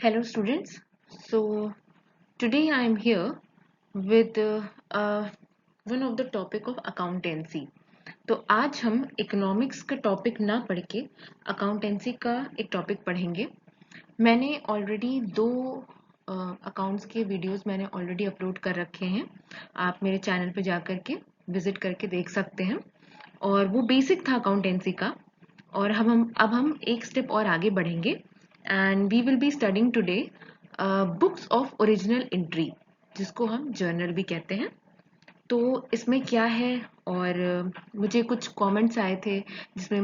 Hello students. So today I am here with one of the topic of accountancy. तो आज हम economics का topic ना पढ़ के अकाउंटेंसी का एक टॉपिक पढ़ेंगे। मैंने ऑलरेडी दो अकाउंट्स के वीडियोस मैंने ऑलरेडी अपलोड कर रखे हैं। आप मेरे चैनल पे जा कर के विजिट करके देख सकते हैं और वो बेसिक था अकाउंटेंसी का। और अब हम एक स्टेप और आगे बढ़ेंगे and we will be studying today books of original entry, जिसको हम जर्नल भी कहते हैं। तो इसमें क्या है, और मुझे कुछ कमेंट्स आए थे जिसमें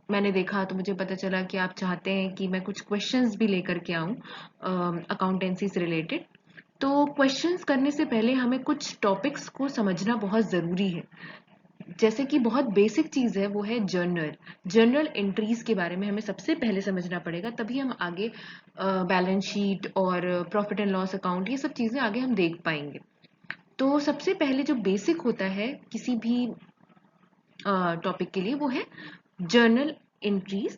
मैंने देखा तो मुझे पता चला कि आप चाहते हैं कि मैं कुछ क्वेश्चंस भी लेकर के आऊँ अकाउंटेंसी से रिलेटेड। तो क्वेश्चंस करने से पहले हमें कुछ टॉपिक्स को समझना बहुत ज़रूरी है। जैसे कि बहुत बेसिक चीज़ है वो है जर्नल एंट्रीज के बारे में हमें सबसे पहले समझना पड़ेगा, तभी हम आगे बैलेंस शीट और प्रॉफिट एंड लॉस अकाउंट ये सब चीज़ें आगे हम देख पाएंगे। तो सबसे पहले जो बेसिक होता है किसी भी टॉपिक के लिए वो है जर्नल एंट्रीज।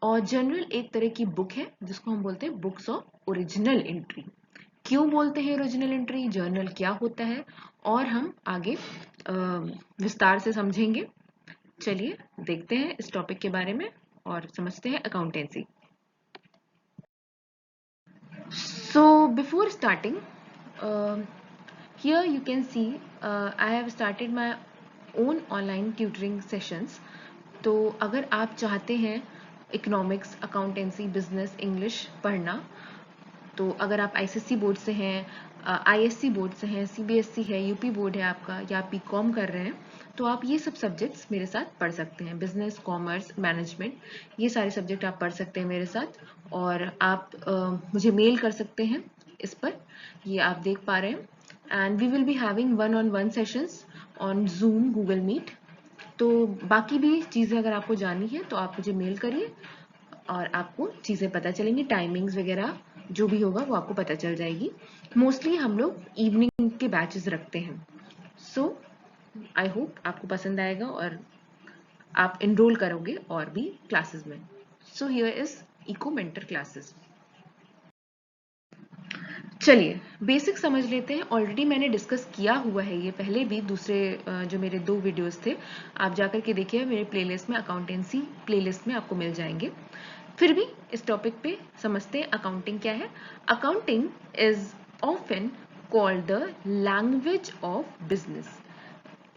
और जर्नल एक तरह की बुक है जिसको हम बोलते हैं बुक्स ऑफ ओरिजिनल एंट्री। क्यों बोलते हैं ओरिजिनल एंट्री, जर्नल क्या होता है, और हम आगे विस्तार से समझेंगे। चलिए देखते हैं इस टॉपिक के बारे में और समझते हैं accountancy. So before starting, here you can see I have started my own online tutoring sessions. तो अगर आप चाहते हैं इकोनॉमिक्स, अकाउंटेंसी, बिजनेस, इंग्लिश पढ़ना, तो अगर आप आईसीएससी बोर्ड से हैं, आईएससी बोर्ड से हैं, सीबीएसई है, यूपी बोर्ड है आपका, या आप बीकॉम कर रहे हैं, तो आप ये सब सब्जेक्ट्स मेरे साथ पढ़ सकते हैं। बिजनेस, कॉमर्स, मैनेजमेंट, ये सारे सब्जेक्ट आप पढ़ सकते हैं मेरे साथ। और आप मुझे मेल कर सकते हैं इस पर, ये आप देख पा रहे हैं। And we will be having 1-on-1 sessions on Zoom, Google Meet. तो बाकी भी चीज़ें अगर आपको जाननी है तो आप मुझे मेल करिए और आपको चीज़ें पता चलेंगी, टाइमिंग्स वगैरह जो भी होगा वो आपको पता चल जाएगी। मोस्टली हम लोग इवनिंग के बैचेस रखते हैं। सो आई होप आपको पसंद आएगा और आप इनरोल करोगे और भी क्लासेस में। So here is eco mentor classes. चलिए बेसिक समझ लेते हैं। ऑलरेडी मैंने डिस्कस किया हुआ है ये पहले भी, दूसरे जो मेरे 2 वीडियोस थे, आप जाकर के देखिए मेरे प्लेलिस्ट में, अकाउंटेंसी प्लेलिस्ट में आपको मिल जाएंगे। फिर भी इस टॉपिक पे समझते हैं अकाउंटिंग क्या है। Accounting is often called the language of business.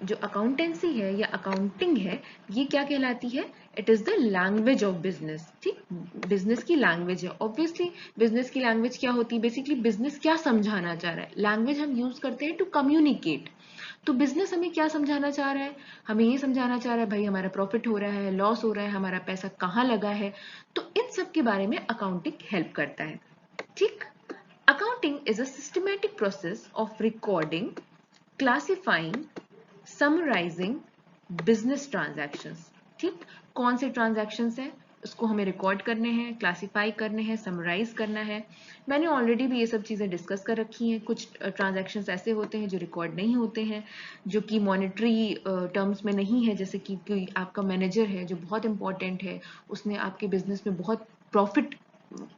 जो अकाउंटेंसी है या अकाउंटिंग है, ये क्या कहलाती है? It is the language of business. ठीक, बिजनेस की लैंग्वेज है। ऑब्वियसली बिजनेस की लैंग्वेज क्या होती है? बेसिकली बिजनेस क्या समझाना चाह रहा है, लैंग्वेज हम यूज करते हैं टू कम्युनिकेट। तो बिजनेस हमें क्या समझाना चाह रहा है? हमें ये समझाना चाह रहा है भाई हमारा प्रॉफिट हो रहा है, लॉस हो रहा है, हमारा पैसा कहाँ लगा है। तो इन सब के बारे में अकाउंटिंग हेल्प करता है। ठीक, accounting is a systematic process of recording, classifying, summarising business transactions. ठीक, कौन से ट्रांजैक्शंस हैं उसको हमें रिकॉर्ड करने हैं, क्लासिफाई करने हैं, समराइज करना है। मैंने ऑलरेडी भी ये सब चीज़ें डिस्कस कर रखी हैं। कुछ ट्रांजैक्शंस ऐसे होते हैं जो रिकॉर्ड नहीं होते हैं, जो कि मॉनेटरी टर्म्स में नहीं है। जैसे कि कोई आपका मैनेजर है जो बहुत इंपॉर्टेंट है, उसने आपके बिजनेस में बहुत प्रॉफिट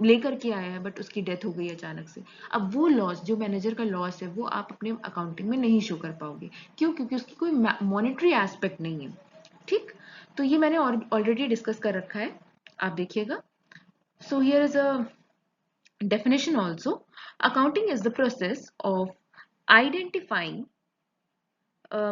लेकर के आया है, बट उसकी डेथ हो गई अचानक से। अब वो लॉस, जो मैनेजर का लॉस है, वो आप अपने अकाउंटिंग में नहीं शो कर पाओगे। क्यों? क्योंकि उसकी कोई मॉनेटरी एस्पेक्ट नहीं है। ठीक, तो ये मैंने ऑलरेडी डिस्कस कर रखा है, आप देखिएगा। सो here is a definition also. Accounting is the process of identifying,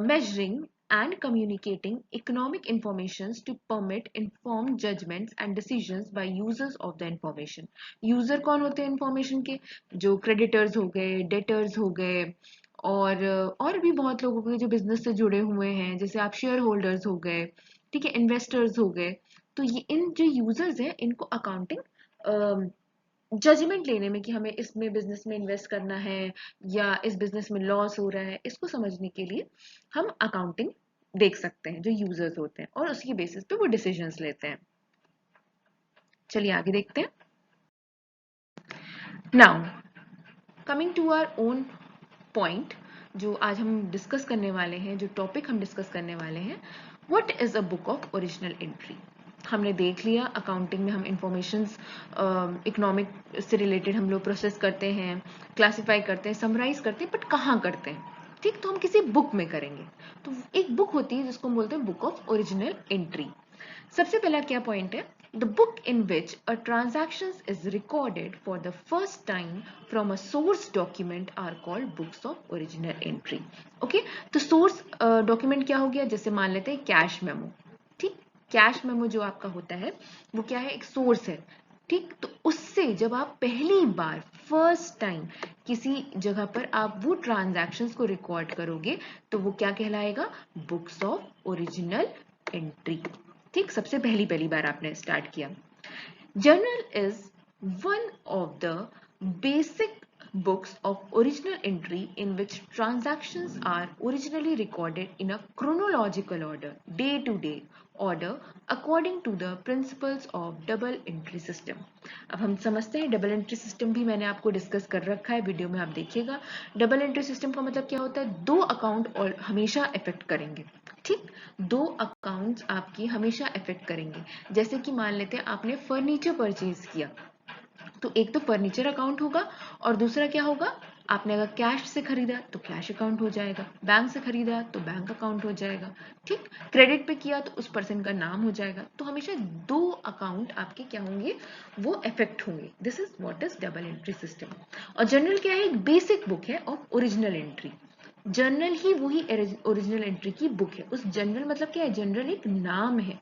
measuring and communicating economic informations to permit informed judgments and decisions by users of the information. User कौन होते हैं information के? जो creditors हो गए, debtors हो गए, और भी बहुत लोग हो गए जो बिजनेस से जुड़े हुए हैं, जैसे आप शेयर होल्डर्स हो गए, ठीक है, इन्वेस्टर्स हो गए। तो ये इन जो यूजर्स हैं इनको अकाउंटिंग जजमेंट लेने में, कि हमें इसमें बिजनेस में इन्वेस्ट करना है या इस बिजनेस में लॉस हो रहा है, इसको समझने के लिए हम अकाउंटिंग देख सकते हैं जो यूजर्स होते हैं, और उसकी बेसिस पे वो डिसीजंस लेते हैं। चलिए आगे देखते हैं। Now coming to our own point, जो आज हम डिस्कस करने वाले हैं, जो टॉपिक हम डिस्कस करने वाले हैं, what is a book of original entry. हमने देख लिया अकाउंटिंग में हम इंफॉर्मेशंस इकोनॉमिक से रिलेटेड हम लोग प्रोसेस करते हैं, क्लासिफाई करते हैं, समराइज करते हैं, बट कहाँ करते हैं? ठीक, तो हम किसी बुक में करेंगे। तो एक बुक होती है जिसको हम बोलते हैं बुक ऑफ ओरिजिनल एंट्री। सबसे पहला क्या पॉइंट है? The book in which a transaction is recorded for the first time from a source document are called books of original entry. Okay, तो source document क्या हो गया? जैसे मान लेते हैं कैश मेमो। ठीक, कैश मेमो जो आपका होता है वो क्या है? एक सोर्स है। ठीक, तो उससे जब आप पहली बार फर्स्ट टाइम किसी जगह पर आप वो ट्रांजैक्शंस को रिकॉर्ड करोगे तो वो क्या कहलाएगा? Books of original entry. ठीक, सबसे पहली बार आपने स्टार्ट किया। Journal is one of the basic books of original entry in which transactions are originally recorded in a chronological order, day to day order according to the principles of double entry system. अब हम समझते हैं double entry system भी मैंने आपको discuss कर रखा है, वीडियो में आप देखिएगा। डबल एंट्री सिस्टम का मतलब क्या होता है? दो अकाउंट और हमेशा इफेक्ट करेंगे। ठीक, दो अकाउंट्स आपकी हमेशा इफेक्ट करेंगे। जैसे कि मान लेते हैं आपने फर्नीचर परचेज किया, तो एक तो फर्नीचर अकाउंट होगा और दूसरा क्या होगा? आपने अगर कैश से खरीदा तो कैश अकाउंट हो जाएगा, बैंक से खरीदा तो बैंक अकाउंट हो जाएगा। ठीक, क्रेडिट पे किया तो उस पर्सन का नाम हो जाएगा। तो हमेशा दो अकाउंट आपके क्या होंगे? वो इफेक्ट होंगे। This is what is double entry system. और जर्नल क्या है? एक बेसिक बुक है ऑफ ओरिजिनल एंट्री। जर्नल ही वही ओरिजिनल एंट्री की बुक है। उस जर्नल मतलब क्या है? जनरल एक नाम है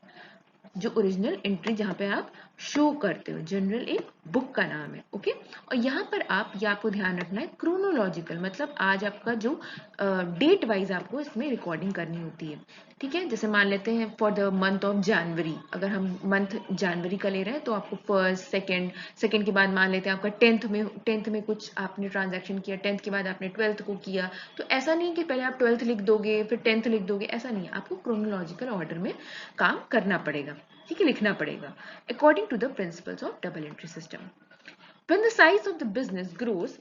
जो ओरिजिनल एंट्री जहां पे आप शो करते हो। जनरल एक बुक का नाम है। ओके, और यहाँ पर आप ये आपको ध्यान रखना है क्रोनोलॉजिकल, मतलब आज आपका जो डेट वाइज आपको इसमें रिकॉर्डिंग करनी होती है। ठीक है, जैसे मान लेते हैं for the month of January, अगर हम मंथ जनवरी का ले रहे हैं तो आपको फर्स्ट, सेकेंड के बाद मान लेते हैं आपका टेंथ में कुछ आपने ट्रांजैक्शन किया, टेंथ के बाद आपने ट्वेल्थ को किया। तो ऐसा नहीं कि पहले आप ट्वेल्थ लिख दोगे फिर टेंथ लिख दोगे, ऐसा नहीं है। आपको क्रोनोलॉजिकल ऑर्डर में काम करना पड़ेगा। ठीक है, लिखना पड़ेगा according to the principles of double entry system. When the size of the business grows,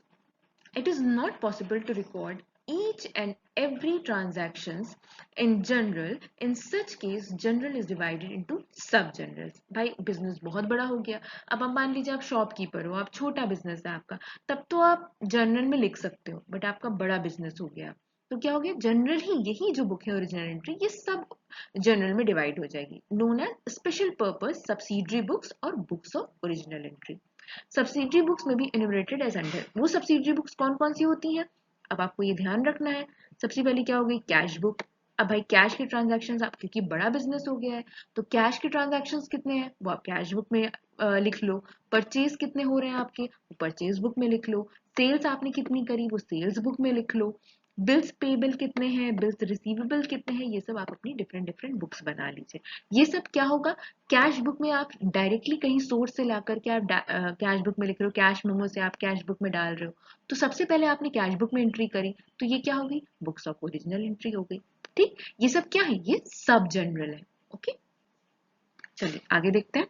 it is not possible to record each and every transactions in general. In such case, general is divided into sub generals. भाई business बहुत बड़ा हो गया, अब आप मान लीजिए आप शॉपकीपर हो, आप छोटा बिजनेस है आपका, तब तो आप जर्नल में लिख सकते हो, बट आपका बड़ा बिजनेस हो गया तो क्या हो गया? जनरल ही, यही जो बुक है ओरिजिनल एंट्री, ये सब जनरल में डिवाइड हो जाएगी, known as special purpose subsidiary books और books of original entry. Subsidiary books में भी एनुमरेटेड एज अंडर। वो सब्सिडरी बुक्स कौन कौन सी होती हैं? अब आपको ये ध्यान रखना है। सबसे पहले क्या हो गई? Cash book. अब भाई कैश के ट्रांजैक्शंस, आप क्योंकि बड़ा बिजनेस हो गया है तो कैश के ट्रांजैक्शंस कितने हैं वो आप कैश बुक में लिख लो। परचेज कितने हो रहे हैं आपके, वो परचेज बुक में लिख लो। सेल्स आपने कितनी करी वो सेल्स बुक में लिख लो। बिल्स पेबल कितने हैं, बिल्स रिसीवेबल कितने हैं, ये सब आप अपनी डिफरेंट डिफरेंट बुक्स बना लीजिए। ये सब क्या होगा? कैश बुक में आप डायरेक्टली कहीं सोर्स से ला करके आप कैश बुक में लिख रहे हो, कैश मेमो से आप कैश बुक में डाल रहे हो, तो सबसे पहले आपने कैश बुक में एंट्री करी तो ये क्या होगी? बुक्स ऑफ ओरिजिनल एंट्री हो गई। ठीक, ये सब क्या है? ये सब जनरल है। ओके, चलिए आगे देखते हैं।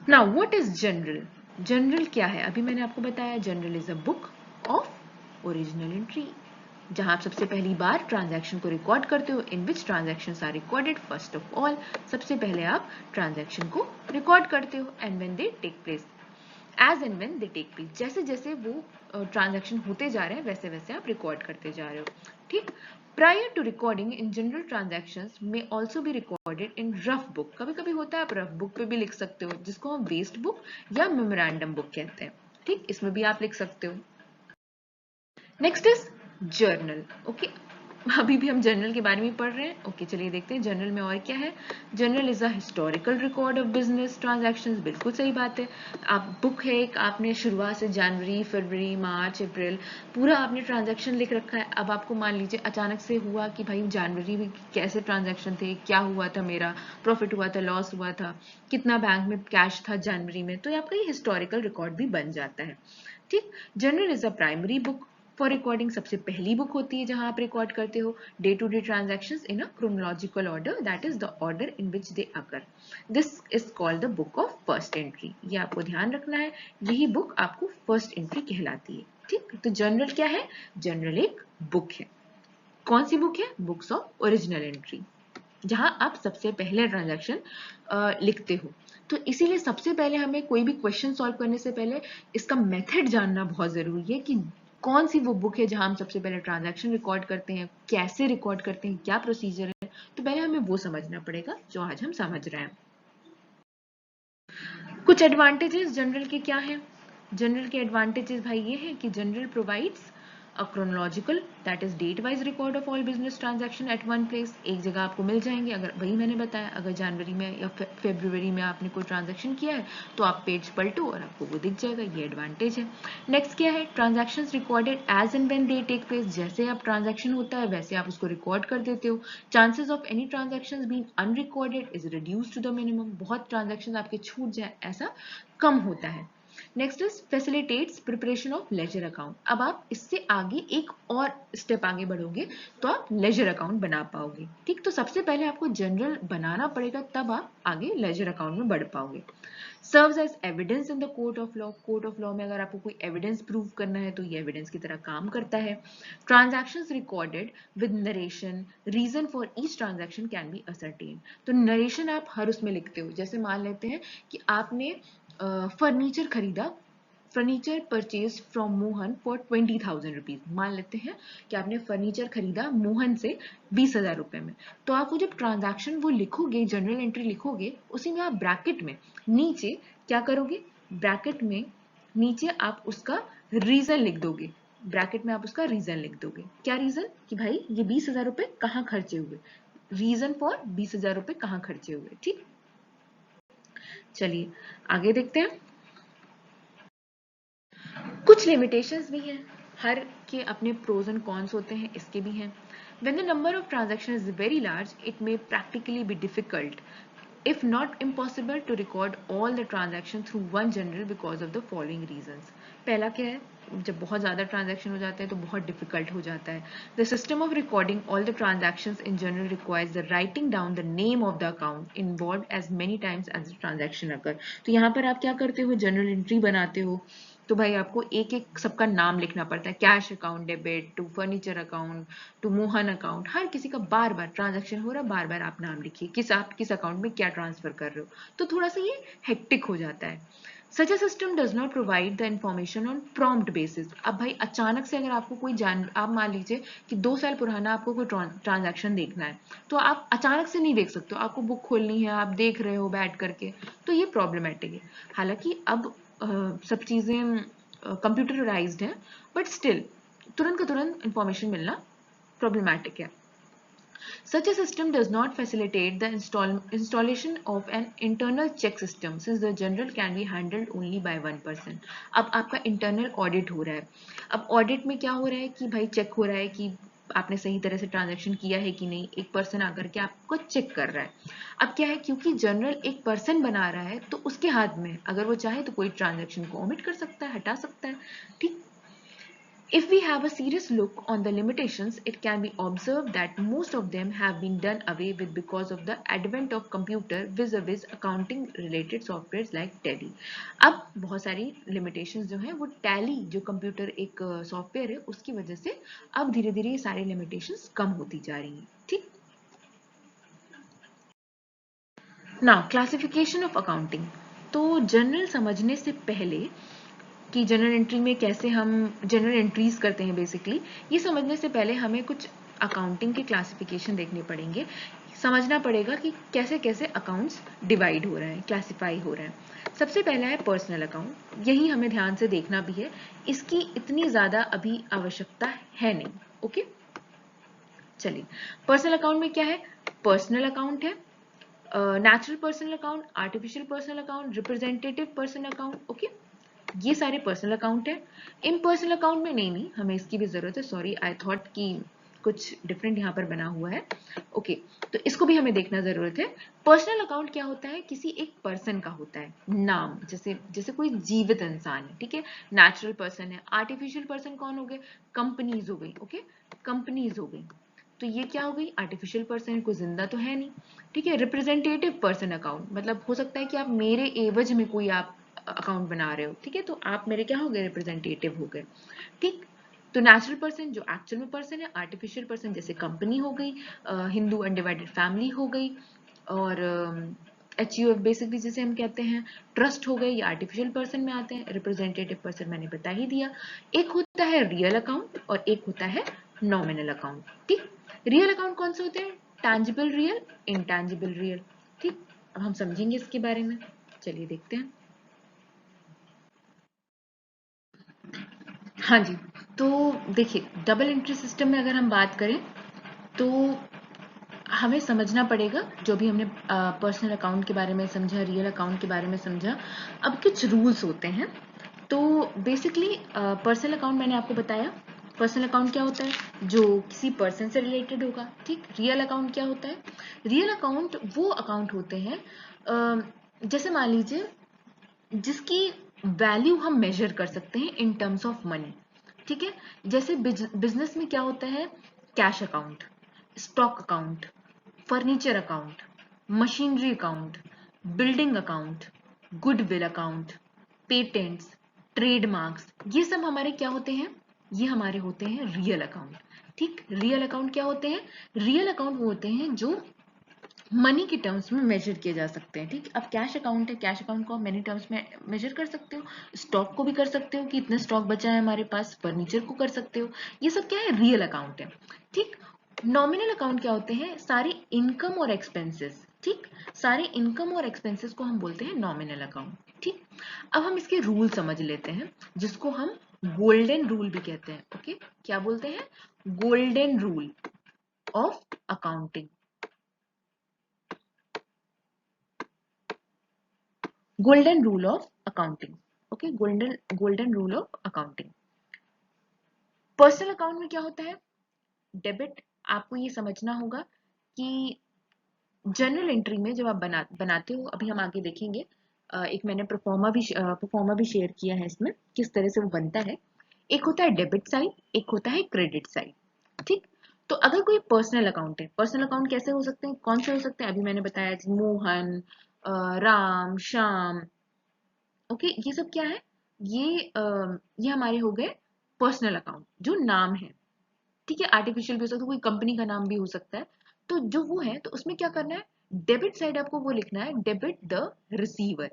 Now what is general? General क्या है? अभी मैंने आपको बताया general is a book of original entry, जहां आप सबसे पहली बार ट्रांजैक्शन को रिकॉर्ड करते हो। In which transactions are recorded first of all, सबसे पहले आप ट्रांजैक्शन को रिकॉर्ड करते हो। And when they take place, as and when they take place, जैसे जैसे वो ट्रांजैक्शन होते जा रहे हैं वैसे वैसे आप रिकॉर्ड करते जा रहे हो। ठीक, prior to recording in journal transactions में also be recorded in rough book. कभी कभी होता है आप रफ बुक पे भी लिख सकते हो, जिसको हम वेस्ट बुक या मेमोरेंडम बुक कहते हैं। ठीक, इसमें भी आप लिख सकते हो। Next is journal. ओके, अभी भी हम जर्नल के बारे में पढ़ रहे हैं। ओके, चलिए देखते हैं जर्नल में और क्या है। Journal is a historical record of business transactions. बिल्कुल सही बात है। आप बुक है एक, आपने शुरुआत से जनवरी, फरवरी, मार्च, अप्रैल पूरा आपने ट्रांजैक्शन लिख रखा है। अब आपको मान लीजिए अचानक से हुआ कि भाई जनवरी में कैसे ट्रांजैक्शन थे, क्या हुआ था, मेरा प्रॉफिट हुआ था, लॉस हुआ था, कितना बैंक में कैश था जनवरी में, तो ये आपका ये हिस्टोरिकल रिकॉर्ड भी बन जाता है। ठीक, journal is a primary book for recording, सबसे पहली बुक होती है जहां आप रिकॉर्ड करते हो day to day transactions in a chronological order, that is the order in which they occur. This is called the book of first entry. ये आपको ध्यान रखना है, यही बुक आपको फर्स्ट एंट्री कहलाती है। ठीक, तो जर्नल क्या है? जर्नल एक बुक है। कौन सी बुक है? Books of original entry. जहां आप सबसे पहले ट्रांजैक्शन लिखते हो। तो इसीलिए सबसे पहले हमें कोई भी क्वेश्चन सॉल्व करने से पहले इसका मेथड जानना बहुत जरूरी है कि कौन सी वो बुक है जहां हम सबसे पहले ट्रांजैक्शन रिकॉर्ड करते हैं, कैसे रिकॉर्ड करते हैं, क्या प्रोसीजर है। तो पहले हमें वो समझना पड़ेगा जो आज हम समझ रहे हैं। कुछ एडवांटेजेस जनरल के क्या हैं? जनरल के एडवांटेजेस भाई ये है कि general provides a chronological that is date wise record of all business transaction at one place। एक जगह आपको मिल जाएंगे। अगर वही मैंने बताया, अगर जनवरी में या फरवरी में आपने कोई ट्रांजैक्शन किया है तो आप पेज पलटो और आपको वो दिख जाएगा। ये एडवांटेज है। नेक्स्ट क्या है? Transaction recorded as and when they take place. जैसे आप ट्रांजैक्शन होता है वैसे आप उसको रिकॉर्ड कर देते हो। Chances of any transaction being unrecorded is reduced to the minimum. बहुत ट्रांजैक्शन आपके छूट जाए ऐसा कम होता है। Next is facilitates preparation of ledger account. अब आप इससे आगे एक और स्टेप आगे बढ़ोगे तो आप लेजर अकाउंट बना पाओगे। ठीक, तो सबसे पहले आपको जनरल बनाना पड़ेगा, तब आप आगे लेजर अकाउंट में बढ़ पाओगे। Serves as evidence in the court of law. Court of law में अगर आपको कोई एविडेंस प्रूव करना है तो ये एविडेंस की तरह काम करता है। Transactions recorded with narration, reason for each transaction can be ascertain. तो नरेशन आप हर उसमें लिखते हो। जैसे मान लेते हैं कि आपने फर्नीचर खरीदा, furniture purchase from Mohan for 20,000 rupees. मान लेते हैं कि आपने फर्नीचर खरीदा मोहन से 20,000 रुपए में। तो आप वो जब ट्रांजैक्शन वो लिखोगे, जनरल एंट्री लिखोगे, उसी में आप ब्रैकेट में नीचे क्या करोगे? ब्रैकेट में नीचे आप उसका रीजन लिख दोगे। ब्रैकेट में आप उसका रीजन लिख दोगे। क्या रीजन? कि भाई ये 20,000 रुपए कहाँ खर्चे हुए, रीजन फॉर 20,000 रुपए कहाँ खर्चे हुए। ठीक, चलिए आगे देखते हैं। कुछ लिमिटेशंस भी हैं, हर के अपने प्रोज एंड कॉन्स होते हैं, इसके भी हैं। When the number of transactions is very large, it may practically be difficult, if not impossible, to record all the transactions through one journal because of the following reasons। पहला क्या है? जब बहुत ज़्यादा ट्रांजैक्शन हो जाते हैं तो बहुत डिफिकल्ट हो जाता है। The system of recording all the transactions in journal requires the writing down the name of the account involve as many times as the transaction occur. तो यहाँ पर आप क्या करते हो? जनरल एंट्री बनाते हो तो भाई आपको एक एक सबका नाम लिखना पड़ता है। Cash account debit to furniture account to Mohan account, हर किसी का बार बार ट्रांजैक्शन हो रहा है, बार बार आप नाम लिखिए किस आप किस अकाउंट में क्या ट्रांसफर कर रहे हो। तो थोड़ा सा ये हेक्टिक हो जाता है। Such a system does not provide the information on prompt basis। अब भाई अचानक से अगर आपको कोई आप मान लीजिए कि 2 साल पुराना आपको कोई ट्रांजैक्शन देखना है तो आप अचानक से नहीं देख सकते हो, आपको बुक खोलनी है, आप देख रहे हो बैठ करके, तो ये प्रॉब्लमेटिक है। हालांकि अब सब चीजें कंप्यूटराइज्ड हैं, बट स्टिल तुरंत का तुरंत इंफॉर्मेशन मिलना प्रॉब्लमैटिक है। Such a system does not facilitate the installation of an internal check system since the general can be handled only by one person। अब आपका इंटरनल ऑडिट हो रहा है। अब ऑडिट में क्या हो रहा है कि भाई चेक हो रहा है कि आपने सही तरह से ट्रांजैक्शन किया है कि नहीं, एक पर्सन आकर के आपको चेक कर रहा है। अब क्या है, क्योंकि जनरल एक पर्सन बना रहा है तो उसके हाथ में अगर वो चाहे तो कोई ट्रांजैक्शन को ओमिट कर सकता है, हटा सकता है। ठीक, if we have a serious look on the limitations, it can be observed that most of them have been done away with because of the advent of computer vis-a-vis accounting related softwares like Tally। अब बहुत सारी limitations जो है वो Tally जो computer एक software है उसकी वजह से अब धीरे धीरे ये सारी limitations कम होती जा रही हैं। ठीक, नाउ क्लासिफिकेशन ऑफ अकाउंटिंग। तो जनरल समझने से पहले कि जनरल एंट्री में कैसे हम जनरल एंट्रीज करते हैं, बेसिकली ये समझने से पहले हमें कुछ अकाउंटिंग के क्लासिफिकेशन देखने पड़ेंगे। समझना पड़ेगा कि कैसे कैसे अकाउंट्स डिवाइड हो रहे हैं, क्लासिफाई हो रहे हैं। सबसे पहला है पर्सनल अकाउंट, यही हमें ध्यान से देखना भी है, इसकी इतनी ज्यादा अभी आवश्यकता है नहीं। ओके, चलिए पर्सनल अकाउंट में क्या है? पर्सनल अकाउंट है, natural personal account, artificial personal account, representative personal account. Okay, ये सारे पर्सनल अकाउंट है। इम्पर्सनल अकाउंट में नहीं हमें इसकी भी जरूरत है, सॉरी आई थॉट कि कुछ डिफरेंट यहाँ पर बना हुआ है। ओके, तो इसको भी हमें देखना जरूरत है। पर्सनल अकाउंट क्या होता है? किसी एक पर्सन का होता है नाम, जैसे जैसे कोई जीवित इंसान है। ठीक है, नेचुरल पर्सन है। आर्टिफिशियल पर्सन कौन हो गए? कंपनीज हो गई। ओके, कंपनीज हो गई, तो ये क्या हो गई? आर्टिफिशियल पर्सन, कोई जिंदा तो है नहीं। ठीक है, रिप्रेजेंटेटिव पर्सन अकाउंट मतलब हो सकता है कि आप मेरे एवज में कोई आप अकाउंट बना रहे हो। ठीक है, तो आप मेरे क्या हो गए? रिप्रेजेंटेटिव हो गए। ठीक, तो नेचुरल पर्सन जो एक्चुअल में पर्सन है, आर्टिफिशियल पर्सन जैसे कंपनी हो गई, हिंदू अनडिवाइडेड फैमिली हो गई, और HUF बेसिकली जिसे हम कहते हैं, ट्रस्ट हो गए, ये आर्टिफिशियल पर्सन में आते हैं। रिप्रेजेंटेटिव पर्सन मैंने बता ही दिया। एक होता है रियल अकाउंट और एक होता है नॉमिनल अकाउंट। ठीक, रियल अकाउंट कौन से होते हैं? Tangible real, intangible real. ठीक, अब हम समझेंगे इसके बारे में, चलिए देखते हैं। हाँ जी, तो देखिए डबल एंट्री सिस्टम में अगर हम बात करें तो हमें समझना पड़ेगा, जो भी हमने पर्सनल अकाउंट के बारे में समझा, रियल अकाउंट के बारे में समझा, अब कुछ रूल्स होते हैं। तो बेसिकली पर्सनल अकाउंट मैंने आपको बताया, पर्सनल अकाउंट क्या होता है? जो किसी पर्सन से रिलेटेड होगा। ठीक, रियल अकाउंट क्या होता है? रियल अकाउंट वो अकाउंट होते हैं जैसे मान लीजिए जिसकी वैल्यू हम मेजर कर सकते हैं इन टर्म्स ऑफ मनी। ठीक है, जैसे बिजनेस में क्या होता है? Cash account, stock account, furniture account, machinery account, building account, goodwill account, patents, trademarks, ये सब हमारे क्या होते हैं? ये हमारे होते हैं रियल अकाउंट। ठीक, रियल अकाउंट क्या होते हैं? रियल अकाउंट वो होते हैं जो मनी के टर्म्स में मेजर किए जा सकते हैं। ठीक, अब कैश अकाउंट है, कैश अकाउंट को आप मनी टर्म्स में मेजर कर सकते हो, स्टॉक को भी कर सकते हो कि इतना स्टॉक बचा है हमारे पास, फर्नीचर को कर सकते हो, ये सब क्या है? रियल अकाउंट है। ठीक, नॉमिनल अकाउंट क्या होते हैं? सारे इनकम और एक्सपेंसेस। ठीक, सारे इनकम और एक्सपेंसेस को हम बोलते हैं नॉमिनल अकाउंट। ठीक, अब हम इसके रूल समझ लेते हैं, जिसको हम गोल्डन रूल भी कहते हैं। ओके, क्या बोलते हैं? Golden rule of accounting. Golden rule of accounting. Okay, golden rule of accounting. Personal account में क्या होता है? डेबिट। आपको ये समझना होगा कि जर्नल एंट्री में जब आप बनाते हो, अभी हम आगे देखेंगे, एक मैंने परफॉर्मा भी शेयर किया है इसमें, किस तरह से वो बनता है। एक होता है डेबिट साइड, एक होता है क्रेडिट साइड। ठीक, तो अगर कोई पर्सनल अकाउंट है, पर्सनल अकाउंट कैसे हो सकते हैं, कौन से हो सकते हैं? अभी मैंने बताया मोहन, राम, श्याम। ओके, ये सब क्या है? ये हमारे हो गए पर्सनल अकाउंट जो नाम है। ठीक है, आर्टिफिशियल भी हो सकता है, कोई कंपनी का नाम भी हो सकता है। तो जो वो है, तो उसमें क्या करना है? डेबिट साइड आपको वो लिखना है, debit the receiver,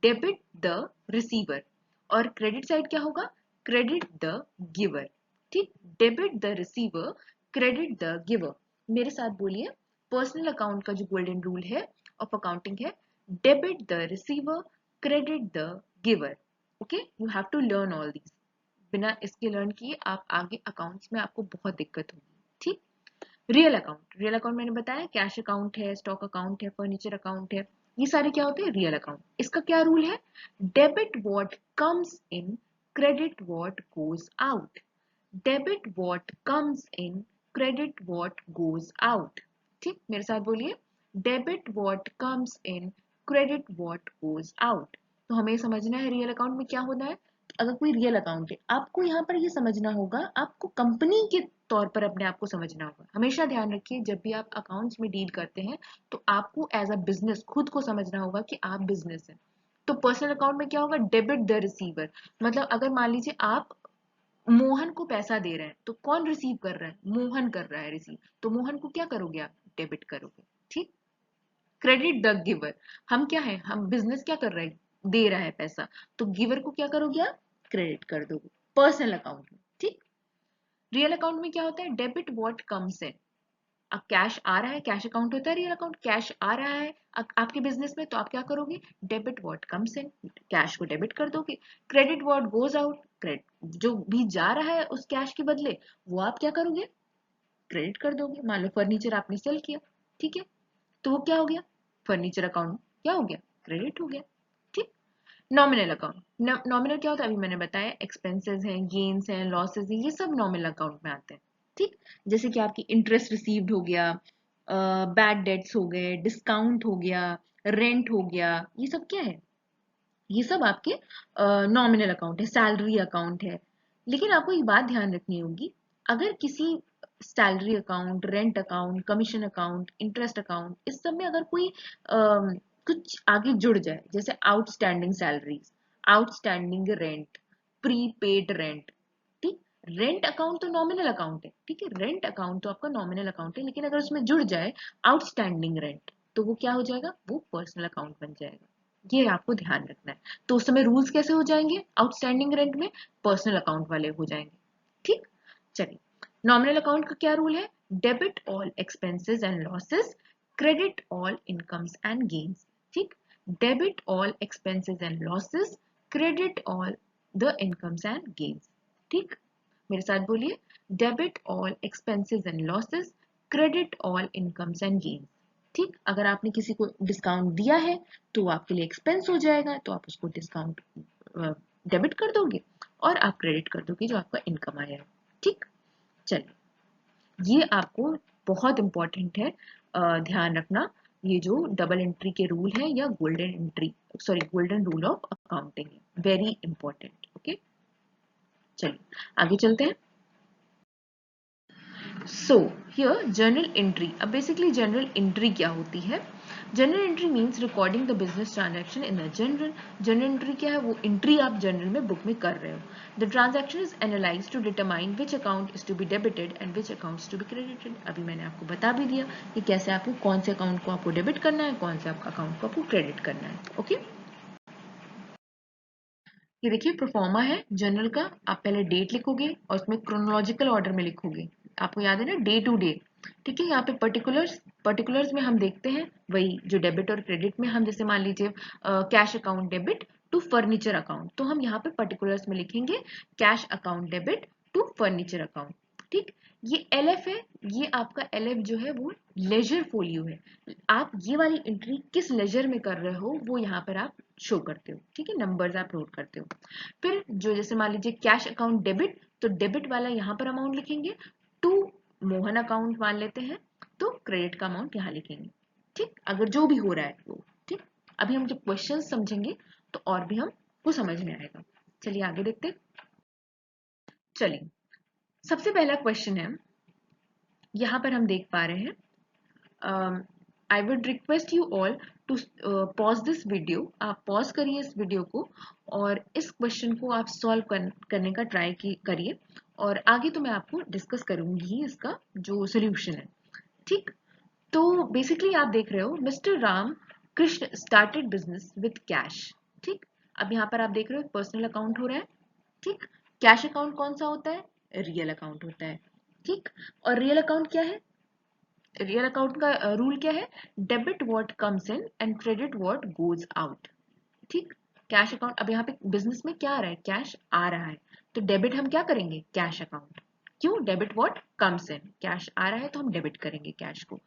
debit the receiver. और क्रेडिट साइड क्या होगा? Credit the giver. ठीक, debit the receiver, credit the giver. मेरे साथ बोलिए, पर्सनल अकाउंट का जो गोल्डन रूल है ऑफ अकाउंटिंग है, debit the receiver, credit the giver. Okay, you have to learn all these. बिना इसके लर्न किए आप आगे अकाउंट्स में आपको बहुत दिक्कत होगी। ठीक, रियल अकाउंट, रियल अकाउंट मैंने बताया कैश अकाउंट है, स्टॉक अकाउंट है, फर्नीचर अकाउंट है, ये सारे क्या होते हैं? Real account. इसका क्या रूल है? Debit what comes in, credit what goes out. Debit what comes in, credit what goes out. ठीक, मेरे साथ बोलिए, debit what comes in, credit what goes out. तो हमें समझना है रियल अकाउंट में क्या होना है। अगर कोई रियल अकाउंट है, आपको यहाँ पर ये समझना होगा, आपको कंपनी के तौर पर अपने आप को समझना होगा। हमेशा ध्यान रखिए, जब भी आप अकाउंट्स में डील करते हैं तो आपको एज अ बिजनेस खुद को समझना होगा कि आप बिजनेस है। तो पर्सनल अकाउंट में क्या होगा? Debit the receiver. मतलब अगर मान लीजिए आप मोहन को पैसा दे रहे हैं, तो कौन रिसीव कर रहा है? मोहन कर रहा है रिसीव। तो मोहन को क्या करोगे आप? डेबिट करोगे। ठीक, क्रेडिट द गिवर। हम क्या है? हम बिजनेस क्या कर रहे हैं? दे रहा है पैसा, तो गिवर को क्या करोगे आप? क्रेडिट कर दोगे पर्सनल अकाउंट में। ठीक, रियल अकाउंट में क्या होता है? डेबिट व्हाट कम्स इन। अब कैश आ रहा है, कैश अकाउंट होता है रियल अकाउंट, कैश आ रहा है आपके बिजनेस में, तो आप क्या करोगे? Debit what comes in, cash को डेबिट कर दोगे। Credit what goes out, credit जो भी जा रहा है उस कैश के बदले, वो आप क्या करोगे? क्रेडिट कर दोगे। मान लो फर्नीचर आपने सेल किया, ठीक है, तो वो क्या हो गया? फर्नीचर अकाउंट क्या हो गया? क्रेडिट हो गया। ठीक, नॉमिनल अकाउंट, नॉमिनल क्या होता है? अभी मैंने बताया, एक्सपेंसेस हैं, गेन्स हैं, लॉसेस हैं, ये सब नॉमिनल अकाउंट में आते हैं। ठीक, जैसे कि आपकी इंटरेस्ट रिसीव्ड हो गया, बैड डेट्स हो गए, डिस्काउंट हो गया, रेंट हो गया, ये सब क्या है? ये सब आपके नॉमिनल अकाउंट है, सैलरी अकाउंट है। लेकिन आपको एक बात ध्यान रखनी होगी, अगर किसी salary account, rent account, commission account, interest account, इस सब में अगर कोई कुछ आगे जुड़ जाए, जैसे outstanding salaries, outstanding rent, prepaid rent, ठीक, रेंट अकाउंट तो नॉमिनल अकाउंट है, ठीक है, रेंट अकाउंट तो आपका नॉमिनल अकाउंट है, लेकिन अगर उसमें जुड़ जाए आउटस्टैंडिंग रेंट तो वो क्या हो जाएगा, वो पर्सनल अकाउंट बन जाएगा। ये आपको ध्यान रखना है। तो उस समय रूल्स कैसे हो जाएंगे, आउटस्टैंडिंग रेंट में पर्सनल अकाउंट वाले हो जाएंगे। ठीक, चलिए नॉमिनल अकाउंट का क्या रूल है, debit all expenses and losses, credit all incomes and gains. ठीक, debit all expenses and losses, credit all the incomes and gains. ठीक, मेरे साथ बोलिए, debit all expenses and losses, credit all incomes and gains. ठीक, अगर आपने किसी को डिस्काउंट दिया है तो वो आपके लिए एक्सपेंस हो जाएगा, तो आप उसको डिस्काउंट डेबिट कर दोगे और आप क्रेडिट कर दोगे जो आपका इनकम आया है। ठीक, चलिए ये आपको बहुत इंपॉर्टेंट है, ध्यान रखना, ये जो डबल एंट्री के रूल है या golden entry, sorry golden rule of accounting है, वेरी इंपॉर्टेंट। ओके, चलिए आगे चलते हैं। So here journal entry, अब basically journal entry क्या होती है, journal entry means recording the business transaction in the journal। journal entry क्या है, वो entry आप journal में book में कर रहे हो। the transaction is analyzed to determine which account is to be debited and which account is to be credited। अभी मैंने आपको बता भी दिया कि कैसे आपको कौन से अकाउंट को आपको डेबिट करना है, कौन से अकाउंट को आपको क्रेडिट करना है। ओके, ये देखिए प्रोफॉर्मा है जर्नल का, आप पहले डेट लिखोगे और उसमें क्रोनोलॉजिकल ऑर्डर में लिखोगे, आपको याद है ना, डे टू डे। ठीक है, यहाँ पे पर्टिकुलर्स में हम देखते हैं वही जो डेबिट और क्रेडिट में हम, जैसे मान लीजिए cash account debit to furniture account, तो हम यहाँ पे पर्टिकुलर्स में लिखेंगे cash account debit to furniture account. ठीक, ये एलएफ है, ये आपका एलएफ जो है वो लेजर फोलियो है, आप ये वाली एंट्री किस लेजर में कर रहे हो वो यहाँ पर आप शो करते हो। ठीक है, नंबर्स आप नोट करते हो। फिर जो जैसे मान लीजिए कैश अकाउंट डेबिट, तो डेबिट वाला यहाँ पर अमाउंट लिखेंगे, टू मोहन अकाउंट मान लेते हैं तो क्रेडिट का अमाउंट यहाँ लिखेंगे। ठीक, अगर जो भी हो रहा है वो। ठीक, अभी हम जब क्वेश्चन समझेंगे तो और भी हमको समझ में आएगा। चलिए आगे देखते हैं। चलिए सबसे पहला क्वेश्चन है, यहाँ पर हम देख पा रहे हैं, I would request you all to pause this video, आप पॉज करिए इस वीडियो को और इस क्वेश्चन को आप सॉल्व करने का ट्राई करिए, और आगे तो मैं आपको डिस्कस करूंगी इसका जो सोल्यूशन है। ठीक, तो बेसिकली आप देख रहे हो mister Ram Krishna started business with cash. ठीक, अब यहाँ पर आप देख रहे हो पर्सनल अकाउंट हो रहा है। ठीक, कैश अकाउंट कौन सा होता है, रियल अकाउंट होता है। ठीक, और रियल अकाउंट क्या है, रियल अकाउंट का रूल क्या है, debit what comes in and credit what goes out. ठीक, कैश अकाउंट, अब यहाँ पे बिजनेस में क्या आ रहा है, कैश आ रहा है, तो डेबिट हम क्या करेंगे, कैश अकाउंट। क्यों, debit what comes in, cash आ रहा है तो हम डेबिट करेंगे कैश को।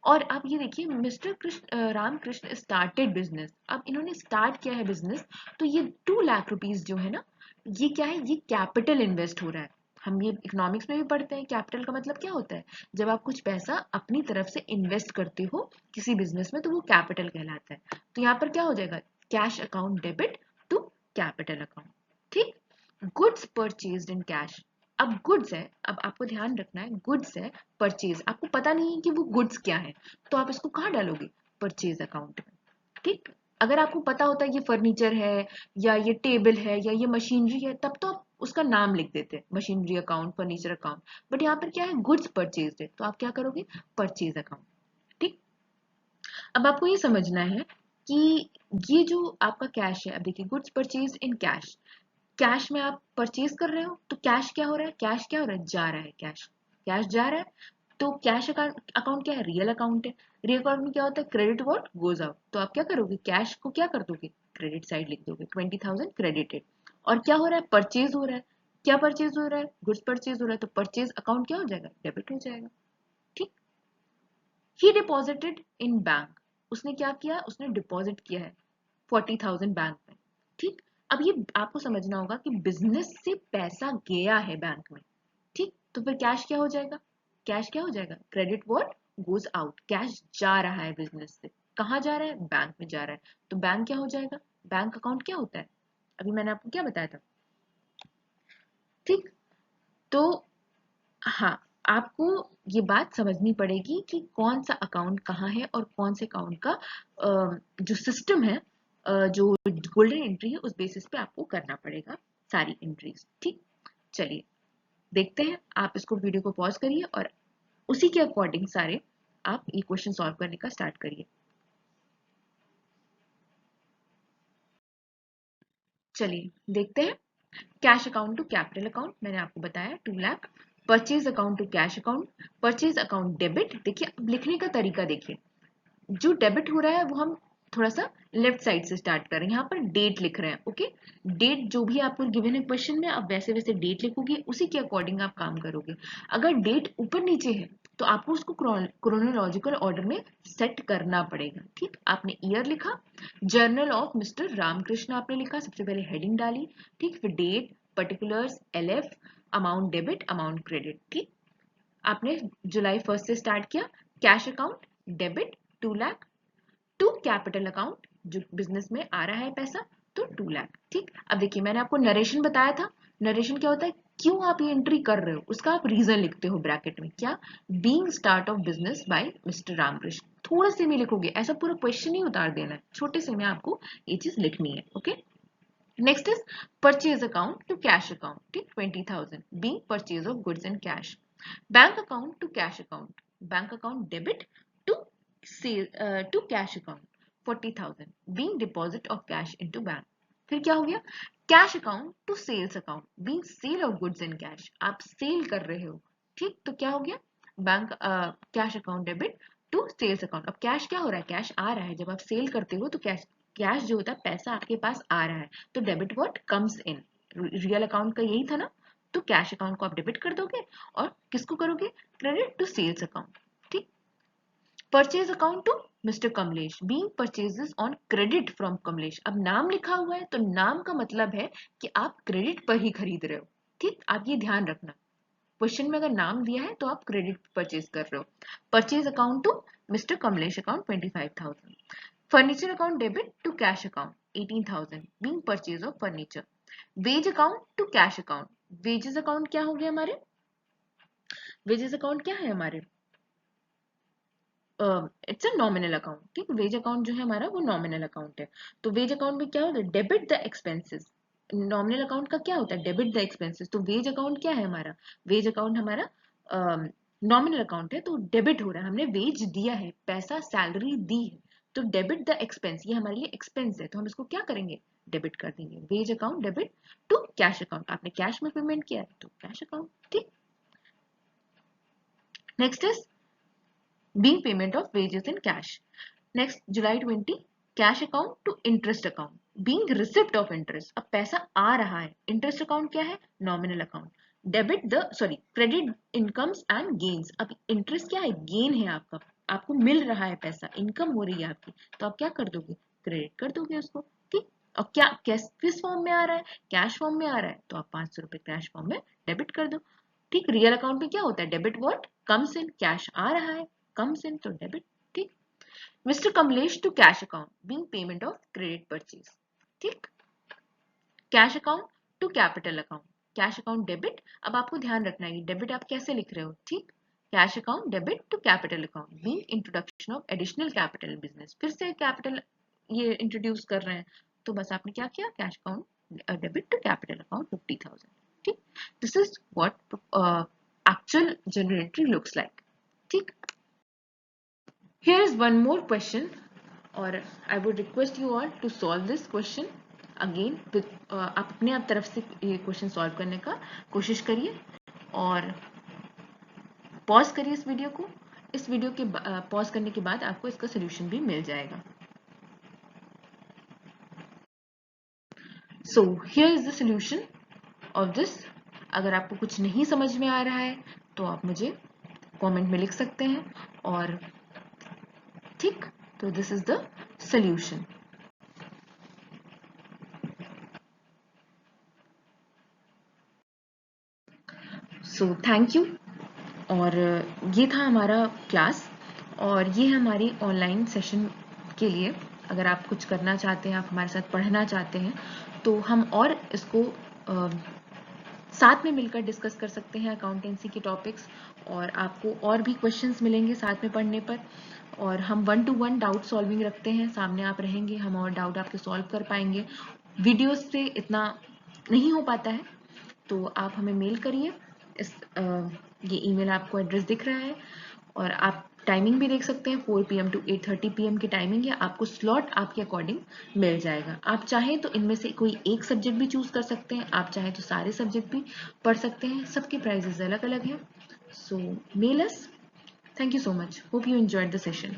और आप ये देखिए mister Ram Krishna started business, अब इन्होंने स्टार्ट किया है बिजनेस, तो ये 2 लाख रुपीज जो है ना, ये क्या है, ये कैपिटल इन्वेस्ट हो रहा है। हम ये इकोनॉमिक्स में भी पढ़ते हैं, कैपिटल का मतलब क्या होता है, जब आप कुछ पैसा अपनी तरफ से इन्वेस्ट करते हो किसी बिजनेस में तो वो कैपिटल कहलाता है। तो यहाँ पर क्या हो जाएगा, cash account debit to capital account. ठीक, गुड्स परचेज्ड इन कैश, अब गुड्स है, अब आपको ध्यान रखना है गुड्स है, परचेज, आपको पता नहीं है कि वो गुड्स क्या है, तो आप इसको कहाँ डालोगे, परचेज अकाउंट में। ठीक, अगर आपको पता होता है ये फर्नीचर है या ये टेबल है या ये मशीनरी है, तब तो आप उसका नाम लिख देते, machinery account, furniture account. But यहाँ पर क्या है, गुड्स परचेज है, तो आप क्या करोगे, परचेज अकाउंट। ठीक, अब आपको ये समझना है कि ये जो आपका कैश है, अब देखिए goods purchase in cash, cash में आप परचेज कर रहे हो तो कैश क्या हो रहा है, कैश क्या हो रहा है, जा रहा है कैश, कैश जा रहा है। तो कैश अकाउंट, अकाउंट क्या है, रियल अकाउंट है, रियल अकाउंट में क्या होता है, क्रेडिट व्हाट गोज आउट, तो आप क्या करोगे, कैश को क्या कर दोगे, क्रेडिट साइड लिख दोगे, 20,000 क्रेडिटेड। और क्या हो रहा है, परचेज हो रहा है, क्या परचेज हो रहा है, गुड्स परचेज हो रहा है, तो परचेज अकाउंट क्या हो जाएगा, डेबिट हो जाएगा। ठीक, ही डिपॉजिटेड इन बैंक, उसने क्या किया, उसने डिपॉजिट किया है 40,000 बैंक में। ठीक, अब ये आपको समझना होगा कि बिजनेस से पैसा गया है बैंक में। ठीक, तो फिर कैश क्या हो जाएगा, कैश क्या हो जाएगा, credit what goes out, cash जा रहा है बिजनेस से, कहाँ जा रहा है, बैंक में जा रहा है, तो बैंक क्या हो जाएगा, बैंक अकाउंट क्या होता है, अभी मैंने आपको क्या बताया था। ठीक, तो हाँ, आपको ये बात समझनी पड़ेगी कि कौन सा अकाउंट कहाँ है और कौन से अकाउंट का जो सिस्टम है, जो गोल्डन एंट्री है उस बेसिस पे आपको करना पड़ेगा सारी एंट्रीज। ठीक, चलिए देखते हैं, आप इसको वीडियो को पॉज करिए और उसी के अकॉर्डिंग सारे आप ये क्वेश्चन सॉल्व करने का स्टार्ट करिए। चलिए देखते हैं। Cash account to capital account मैंने आपको बताया 2 lakh. Purchase account to cash account, purchase account debit. देखिए अब लिखने का तरीका देखिए, जो डेबिट हो रहा है वो हम थोड़ा सा लेफ्ट साइड से स्टार्ट कर रहे हैं। यहाँ पर डेट लिख रहे हैं, ओके। डेट जो भी आपको गिवन है क्वेश्चन में, आप वैसे वैसे डेट लिखोगे, उसी के अकॉर्डिंग आप काम करोगे। अगर डेट ऊपर नीचे है तो आपको उसको क्रोनोलॉजिकल ऑर्डर में सेट करना पड़ेगा, ठीक। आपने ईयर लिखा, जर्नल ऑफ मिस्टर रामकृष्ण आपने लिखा, सबसे पहले हेडिंग डाली, ठीक। फिर date, particulars, LF, amount debit, amount credit, ठीक। आपने जुलाई 1 से स्टार्ट किया। Cash account debit 2 lakh to capital account, जो बिजनेस में आ रहा है पैसा, तो 2 लाख, ठीक। अब देखिए मैंने आपको नरेशन बताया था। नरेशन क्या होता है, क्यों आप ये एंट्री कर रहे हो उसका आप रीजन लिखते हो ब्रैकेट में, क्या, being start of business by mister Ramkrishna. थोड़ा से में लिखोगे, ऐसा पूरा क्वेश्चन ही उतार देना है, छोटे से में आपको ये चीज लिखनी है, okay. Next is purchase account to cash account, ठीक, 20,000 being purchase of goods and cash. Bank account to cash account, bank account debit to to cash account 40,000 being deposit of cash into bank. फिर क्या हो गया, cash account to sales account being sale of goods and cash, आप sale कर रहे हो, ठीक। तो क्या हो गया, bank cash account debit to sales account. अब कैश क्या हो रहा है, कैश आ रहा है, जब आप सेल करते हो तो कैश, कैश जो होता है पैसा आपके पास आ रहा है, तो debit what comes in. Real account का यही था ना, तो कैश अकाउंट को आप डेबिट कर दोगे और किसको करोगे, क्रेडिट टू सेल्स अकाउंट, ठीक। Purchase account to mister Kamlesh being purchases on credit from Kamlesh. अब नाम लिखा हुआ है तो नाम का मतलब है कि आप क्रेडिट पर ही खरीद रहे हो, ठीक। आप ये ध्यान रखना, क्वेश्चन में अगर नाम दिया है तो आप क्रेडिट परचेज कर रहे हो। Purchase account to mister Kamlesh account 25,000। Furniture account debit to cash account 18,000 being purchase of furniture. Wage account to cash account, wages account क्या हो गया हमारे, वेजेस अकाउंट क्या है हमारे, इट्स अ नॉमिनल अकाउंट, ठीक। वेज अकाउंट जो है हमारा वो नॉमिनल अकाउंट है। तो वेज अकाउंट में क्या होता है, debit the expenses. Nominal account का क्या होता है, डेबिट द एक्सपेंसेस। तो वेज अकाउंट क्या है हमारा, वेज अकाउंट हमारा नॉमिनल अकाउंट है, तो डेबिट हो रहा है, हमने वेज दिया है, पैसा सैलरी दी है, तो डेबिट द एक्सपेंस, ये हमारे लिए एक्सपेंस है, तो हम इसको क्या करेंगे, डेबिट कर देंगे। Wage account debit to cash account, आपने कैश में पेमेंट किया है तो कैश अकाउंट, ठीक। Next is being payment of wages in cash. Next, July 20, cash account to interest account, being receipt of interest. अब पैसा आ रहा है, interest account क्या है, nominal account. Debit the, sorry, credit incomes and gains. अब interest क्या है, gain है आपका, आपको मिल रहा है पैसा, income हो रही है आपकी, तो आप क्या कर दोगे, क्रेडिट कर दोगे उसको, ठीक। और क्या कैश किस फॉर्म में आ रहा है, कैश फॉर्म में आ रहा है, तो आप 500 रुपए कैश फॉर्म में डेबिट कर दो, ठीक। रियल अकाउंट में क्या होता है, debit what comes in, cash आ रहा है, comes in तो डेबिट, ठीक। Mister Kamlesh to cash account being payment of credit purchase, ठीक। Cash account to capital account, cash account debit. अब आपको ध्यान रखना है डेबिट आप कैसे लिख रहे हो, ठीक। Cash account debit to capital account being introduction of additional capital business, फिर से कैपिटल ये इंट्रोड्यूस कर रहे हैं, तो बस आपने क्या किया, cash account debit to capital account 50,000, ठीक। This is what actual journal entry looks like, ठीक। Here is one more question, or I would request you all to solve this question again with आप अपने आप तरफ से ये question solve करने का कोशिश करिए और पॉज करिए इस वीडियो को। इस वीडियो के पॉज करने के बाद आपको इसका सोल्यूशन भी मिल जाएगा। So here is the solution of this. अगर आपको कुछ नहीं समझ में आ रहा है तो आप मुझे कमेंट में लिख सकते हैं, और ठीक, तो this is the solution. So thank you. और ये था हमारा क्लास, और ये हमारी ऑनलाइन सेशन के लिए। अगर आप कुछ करना चाहते हैं, आप हमारे साथ पढ़ना चाहते हैं, तो हम और इसको साथ में मिलकर डिस्कस कर सकते हैं अकाउंटेंसी के टॉपिक्स, और आपको और भी क्वेश्चंस मिलेंगे साथ में पढ़ने पर। और हम 1-to-1 डाउट सॉल्विंग रखते हैं, सामने आप रहेंगे, हम और डाउट आपके सॉल्व कर पाएंगे। वीडियोस से इतना नहीं हो पाता है, तो आप हमें मेल करिए ये ईमेल आपको एड्रेस दिख रहा है और आप टाइमिंग भी देख सकते हैं 4 PM to 8:30 PM की टाइमिंग है। आपको स्लॉट आपके अकॉर्डिंग मिल जाएगा। आप चाहें तो इनमें से कोई एक सब्जेक्ट भी चूज कर सकते हैं, आप चाहें तो सारे सब्जेक्ट भी पढ़ सकते हैं। सबके प्राइजेस अलग अलग हैं। So mail us. Thank you so much. Hope you enjoyed the session.